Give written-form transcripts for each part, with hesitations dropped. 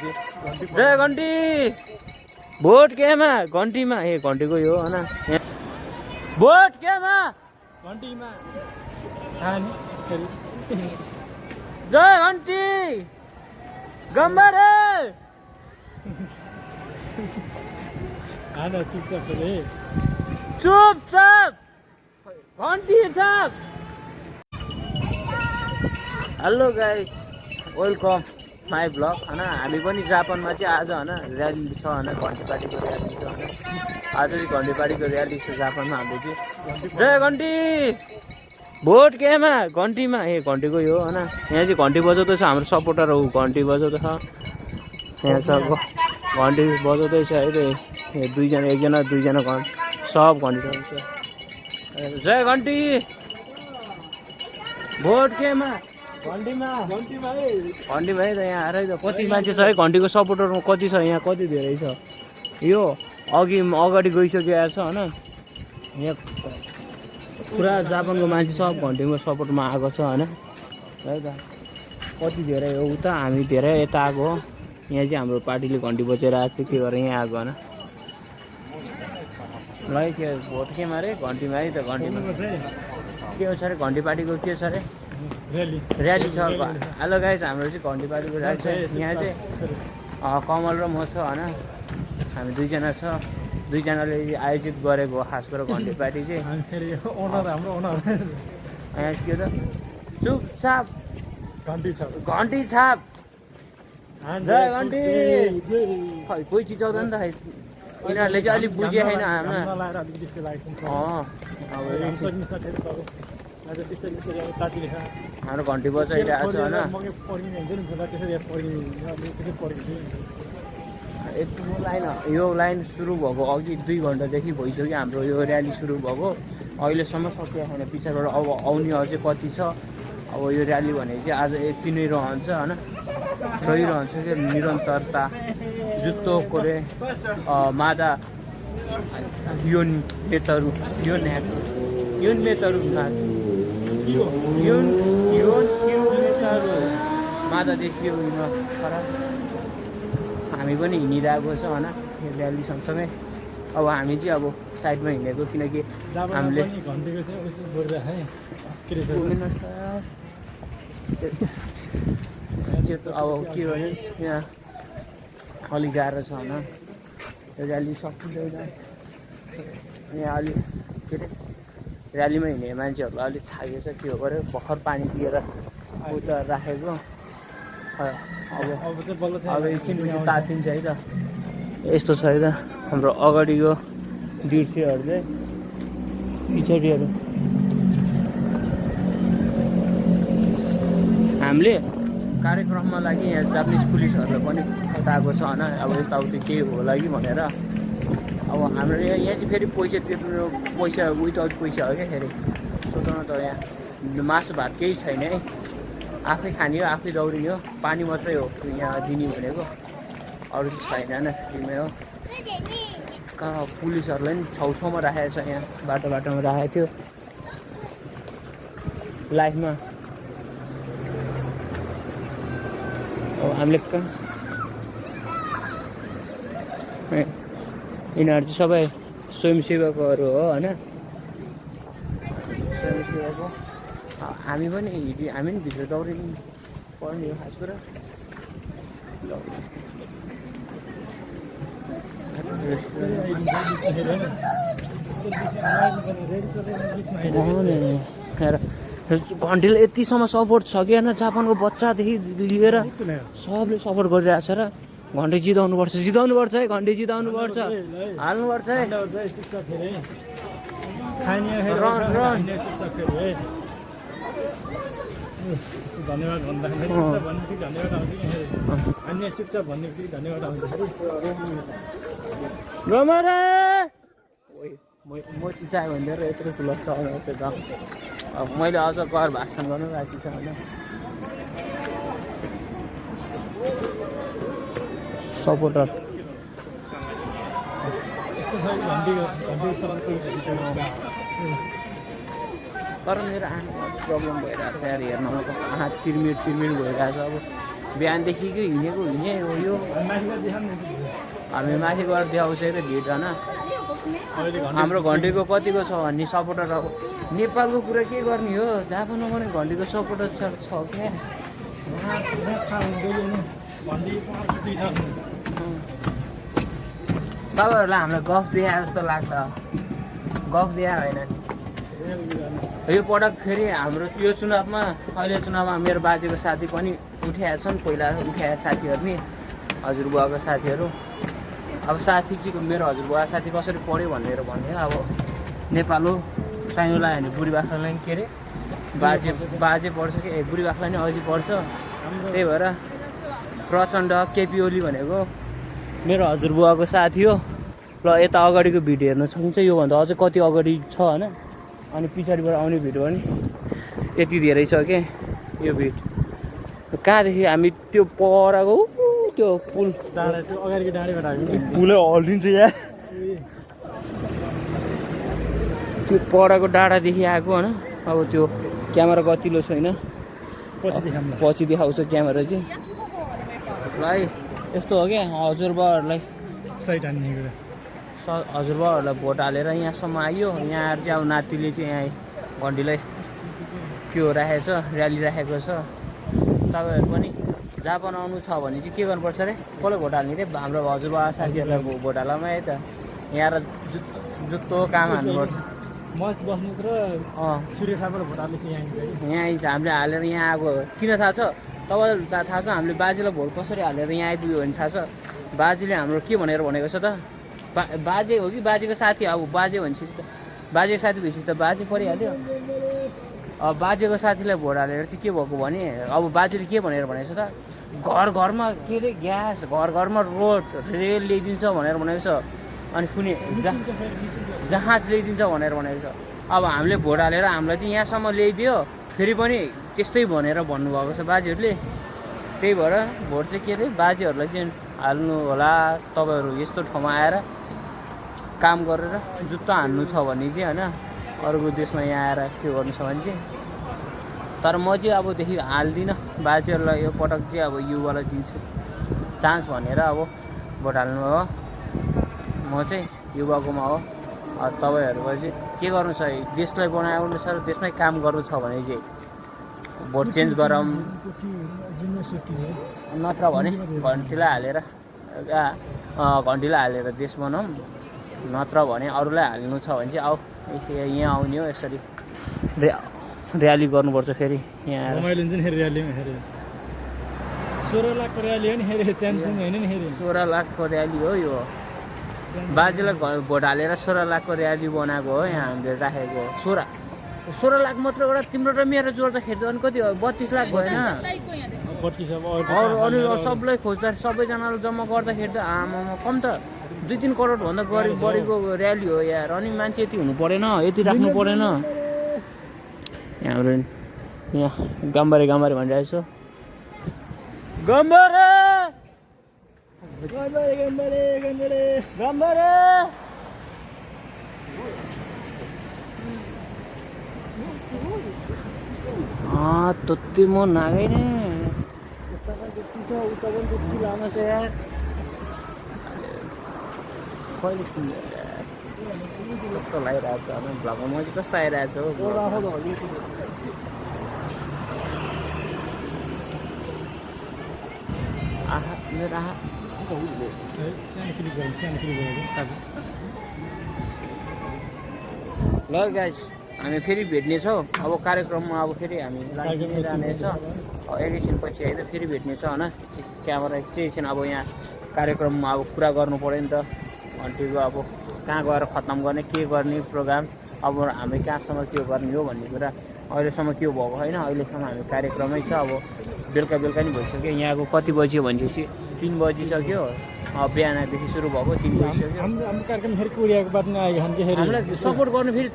भनेपछि जय घन्टी भोट केमा घन्टीमा ए घन्टीको यो होइन भोट केमा घन्टीमा जय घन्टी गम्बरे चुपचाप घन्टी छाप hello guys welcome my blog होइन हामी पनि जापानमा चाहिँ आज होइन र्याली छ होइन घन्टीपाटीको र्याली छ होइन आज चाहिँ घन्टीपाटीको र्याली छ जापानमा हाम्रो चाहिँ जय घन्टी भोट केमा घन्टीमा ए घन्टीको यो होइन यहाँ चाहिँ घन्टी बजाउँदैछ हाम्रो सपोर्टरहरू घन्टी बजाउँदैछ यहाँ सब घन्टी बजाउँदैछ है त दुईजना एकजना दुईजना सब घन्टी बजाउँछ जय घन्टी भोट केमा घन्टीमा घन्टीमा है त यहाँ आएर त कति मान्छे छ है घन्टीको सपोर्टरमा कति छ यहाँ कति धेरै छ यो अगाडि गइसकेको छ होइन यहाँ पुरा जापानको मान्छे सब घन्टीको सपोर्टमा आएको छ होइन है त कति धेरै हो उता हामी धेरै यता आएको हो यहाँ चाहिँ हाम्रो पार्टीले घन्टी बजेर आएको छ के गरेर यहाँ आएको होइन ल के भोट केमा अरे घन्टीमा है त घन्टीमा के हो छ अरे घन्टी पार्टीको के छ अरे र्याली छ हेलो गाइस हाम्रो चाहिँ घन्टीपाटीको र्याली छ यहाँ चाहिँ कमल र म छ होइन हामी दुईजना छ दुईजनाले आयोजित गरेको खास गरेर घन्टीपाटी चाहिँ यहाँ के त चुपचाप घन्टी छाप जय घन्टी खै कोही चिचाउँदैन नि त खै यिनीहरूले चाहिँ अलिक बुझे छैन हाम्रो हाम्रो घन्टी बजाइरहेको छ होइन यो लाइन सुरु भएको अघि 2 घन्टादेखि भइसक्यो हाम्रो यो र्याली सुरु भएको अहिलेसम्म सकिएको छैन पछाडिबाट अब आउने अझै कति छ अब यो र्याली भने चाहिँ आज यति नै रहन्छ होइन रहिरहन्छ कि निरन्तरता जुत्तो कोरे मादा युन नेताहरू मादा देखियो हामी पनि हिँडिरहेको छ होइन यो र्याली सँगसँगै अब हामी चाहिँ अब साइडमा हिँडेको किनकि हामीले अब के भने यहाँ अलिक गाह्रो छ होइन यो र्याली सकिँदैन यहाँ अलिक के अरे र्यालीमा हिँडेको मान्छेहरूलाई अलिक थाकेको छ के हो गऱ्यो भर्खर पानी दिएर उता राखेको अब एकछिन तातिन्छ है त यस्तो छ है त हाम्रो अगाडिको दृश्यहरू चाहिँ पछाडिहरू हामीले कार्यक्रममा लागि यहाँ जापानिज पुलिसहरूलाई पनि बताएको छ होइन अब यताउति केही होला कि भनेर अब हाम्रो यहाँ चाहिँ फेरि पैसा तिर्नु पैसा विदाउट पैसा हो क्या फेरि सोच्नु त यहाँ मासु भात केही छैन है आफै खाने हो आफै दौडिने हो पानी मात्रै हो यहाँ दिने भनेको अरू चाहिँ छैन होइन फ्रीमै हो कहाँ पुलिसहरूलाई पनि छेउछाउमा राखेको छ यहाँ बाटोमा राखेको थियो लाइफमा अब हामीले यिनीहरू चाहिँ सबै स्वयंसेवकहरू हो होइन स्वयंसेवक हो हामी पनि भित्र दौडिनु पर्ने हो खास कुरा घन्टीले यतिसम्म सपोर्ट छ कि होइन जापानको बच्चादेखि लिएर सबले सपोर्ट गरिरहेको छ र घन्टी जिताउनुपर्छ है घन्टी जिताउनुपर्छ हाल्नुपर्छ है धन्यवाद भन्दाखेरि चुपचाप भन्ने कि धन्यवाद आउँछ कि अन्य चुपचाप भन्ने कि धन्यवाद आउँछ गमरे म चिचायो भनेर यत्रो ठुलो चलाउँछ त अब मैले अझ कर भाषण गर्नु बाँकी छ होइन सपोर्टर यस्तो छ घन्टी तर मेरो आँखामा प्रब्लम भइरहेको छ यार हेर्नमा कस्तो आँखा चिरमिर भइरहेको छ अब बिहानदेखिकै हिँडेको हिँडे हो यो हामी माथि गएर देखाउँछ क्या भिड होइन अहिले हाम्रो घन्टीको कतिको छ भन्ने सपोर्टर अब नेपालको कुरा के गर्ने हो जापानमा पनि घन्टीको सपोर्टर छ क्या तपाईँहरूलाई हामीलाई गफ देखाए जस्तो लाग्छ गफ देखाए होइन नि यो पटक फेरि हाम्रो यो चुनावमा अहिले चुनावमा मेरो बाजेको साथी पनि उठाएका छन् पहिला उठाएका साथीहरू नि हजुरबुवाको साथीहरू अब साथी चाहिँ मेरो हजुरबुवा साथी कसरी पढ्यो भनेर भन्यो अब नेपाल हो साइनो लगायो भने बुढी बाख्रालाई के अरे बाजे पढ्छ कि बुढी बाख्रा नि अझै पढ्छ त्यही भएर प्रचण्ड केपी ओली भनेको मेरो हजुरबुवाको साथी हो र यता अगाडिको भिडियो हेर्न सक्नुहुन्छ योभन्दा अझै कति अगाडि छ होइन अनि पछाडिबाट आउने भिडियो पनि यति धेरै छ कि यो भिड कहाँदेखि हामी त्यो परको त्यो पुल डाँडा त्यो अगाडिको डाँडीबाट हामी पुलै हल्लिन्छ यहाँ त्यो परको डाँडादेखि आएको होइन अब त्यो क्यामेरा गतिलो छैन पछि देखाउँछ क्यामेरा चाहिँ ल है यस्तो हो क्या हजुरबाहरूलाई साइड हान्ने कुरा हजुरबाहरूलाई भोट हालेर यहाँसम्म आइयो यहाँ आएर चाहिँ अब नातिले चाहिँ यहाँ घन्टीलाई के हो राखेको छ र्याली राखेको छ तपाईँहरू पनि जापान आउनु छ भने चाहिँ के गर्नुपर्छ अरे कसलाई भोट हाल्ने रे हाम्रो हजुरबा साथीहरूलाई भोट हालमा है त यहाँ र जुत्तो काम हाल्नुपर्छ मस्त बस्नु र सूर्य थापालाई भोट हाल्ने यहाँ आइन्छ हामीले हालेर यहाँ आएको किन थाहा छ तपाईँलाई थाहा छ हामीले बाजेलाई भोट कसरी हालेर यहाँ आइपुग्यो भने थाहा छ बाजेले हाम्रो के भनेर भनेको छ त बाजे हो कि बाजेको साथी अब बाजे भनेपछि त बाजेको साथी भएपछि त बाजे परिहाल्यो अब बाजेको साथीलाई भोट हालेर चाहिँ के भएको भने अब बाजेले के भनेर भनेको छ त घर घरमा के अरे ग्यास घर घरमा रोड रेल ल्याइदिन्छ भनेर भनेको छ अनि कुनै जहाज ल्याइदिन्छ भनेर भनेको छ अब हामीले भोट हालेर हामीलाई चाहिँ यहाँसम्म ल्याइदियो फेरि पनि त्यस्तै भनेर भन्नुभएको छ बाजेहरूले त्यही भएर भोट चाहिँ के अरे बाजेहरूलाई चाहिँ हाल्नु होला तपाईँहरू यस्तो ठाउँमा आएर काम गरेर जुत्ता हान्नु छ भने चाहिँ होइन अरूको देशमा यहाँ आएर के गर्नु छ भने चाहिँ तर म चाहिँ अबदेखि हाल्दिनँ बाजेहरूलाई यो पटक चाहिँ अब युवालाई दिन्छु चान्स भनेर अब भोट हाल्नु हो म चाहिँ युवाकोमा हो तपाईँहरूको चाहिँ के गर्नु छ देशलाई बनाउनु छ र देशमै काम गर्नु छ भने चाहिँ भोट चेन्ज गरौँ नत्र भने घन्टीलाई हालेर देश बनाऊँ नत्र भने अरूलाई हाल्नु छ भने चाहिँ आऊ यहाँ आउने हो यसरी र्याली गर्नुपर्छ फेरि यहाँ रमाइलो हुन्छ नि फेरि र्यालीमा फेरि 16 लाखको र्याली हो नि फेरि च्यान्सिङ होइन नि फेरि 16 लाखको र्याली हो यो बाजेलाई भोट हालेर 16 लाखको र्याली बनाएको हो यहाँ हामीले राखेको 16 लाख मात्र एउटा तिम्रो र मेरो जोड्दाखेरि अनि कति हो 32 लाख भएन अरू सबलाई खोज्दा सबैजनाले जम्मा गर्दाखेरि त आमामा कम त 2-3 करोडभन्दा बढीको र्याली हो यार अनि मान्छे यति हुनु परेन यति राख्नु परेन हाम्रो यहाँ गाम्बारे भनिरहेको छु गाम्बारे त्यति म नागै नै उता पनि त्यति लामो छ यार कहिले कस्तो लागिरहेको छ अनि भ्लगमा म चाहिँ कस्तो आइरहेको छु आहा मेरो आहा ल गाइस हामी फेरि भेट्नेछौँ अब कार्यक्रममा अब फेरि हामी जानेछ एकैछिनपछि है त फेरि भेट्नेछौँ होइन क्यामेरा एकैछिन अब यहाँ कार्यक्रममा अब कुरा गर्नु पऱ्यो नि त घन्टीको अब कहाँ गएर खत्तम गर्ने के गर्ने प्रोग्राम अब हामी कहाँसम्म के गर्ने हो भन्ने कुरा अहिलेसम्म के भएको छैन अहिलेसम्म हामी कार्यक्रमै छ अब बेलुका नि भइसक्यो यहाँको कति बजी भनेपछि 3 बजिसक्यो बिहानदेखि सुरु भएको 3 बजिसक्यो हाम्रो कार्यक्रम फेरि कोरियाको बाटमा आएको हामीलाई सपोर्ट गर्नु फेरि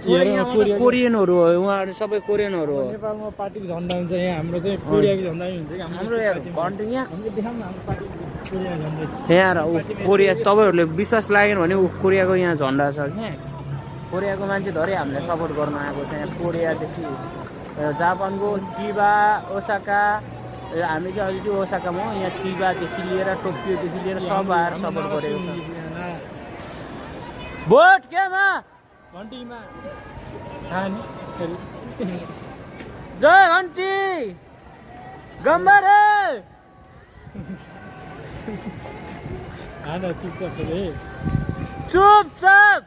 कोरियनहरू हो उहाँहरू सबै कोरियनहरू हो नेपालमा पार्टीको झन्डा हुन्छ यहाँ हाम्रो चाहिँ कोरियाको झन्डा हुन्छ कि हाम्रो घन्टी यहाँ देखाउँ न हाम्रो पार्टी कोरिया झन्डा यहाँ कोरिया तपाईँहरूले विश्वास लागेन भने कोरियाको यहाँ झन्डा छ क्या कोरियाको मान्छे धरै हामीलाई सपोर्ट गर्न आएको छ यहाँ कोरियादेखि जापानको चिबा ओसाका हामी चाहिँ अहिले चाहिँ ओसाकामा हो। यहाँ चिबादेखि लिएर टोकियोदेखि लिएर सब आएर सपोर्ट गरेको छ। भोट केमा घन्टीमा खाने फेरि जय घन्टी गम्बरे खाना चुपचाप फेरि चुपचाप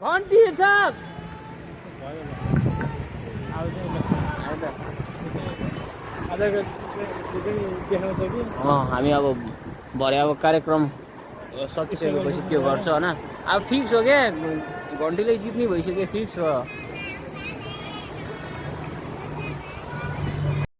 घन्टी चाप भयो आजको चाहिँ देखाउँछ कि हामी अब भरे अब कार्यक्रम सकिसकेपछि त्यो गर्छ होइन अब फिक्स हो क्या घन्टीले जित्ने भइसक्यो फिक्स हो।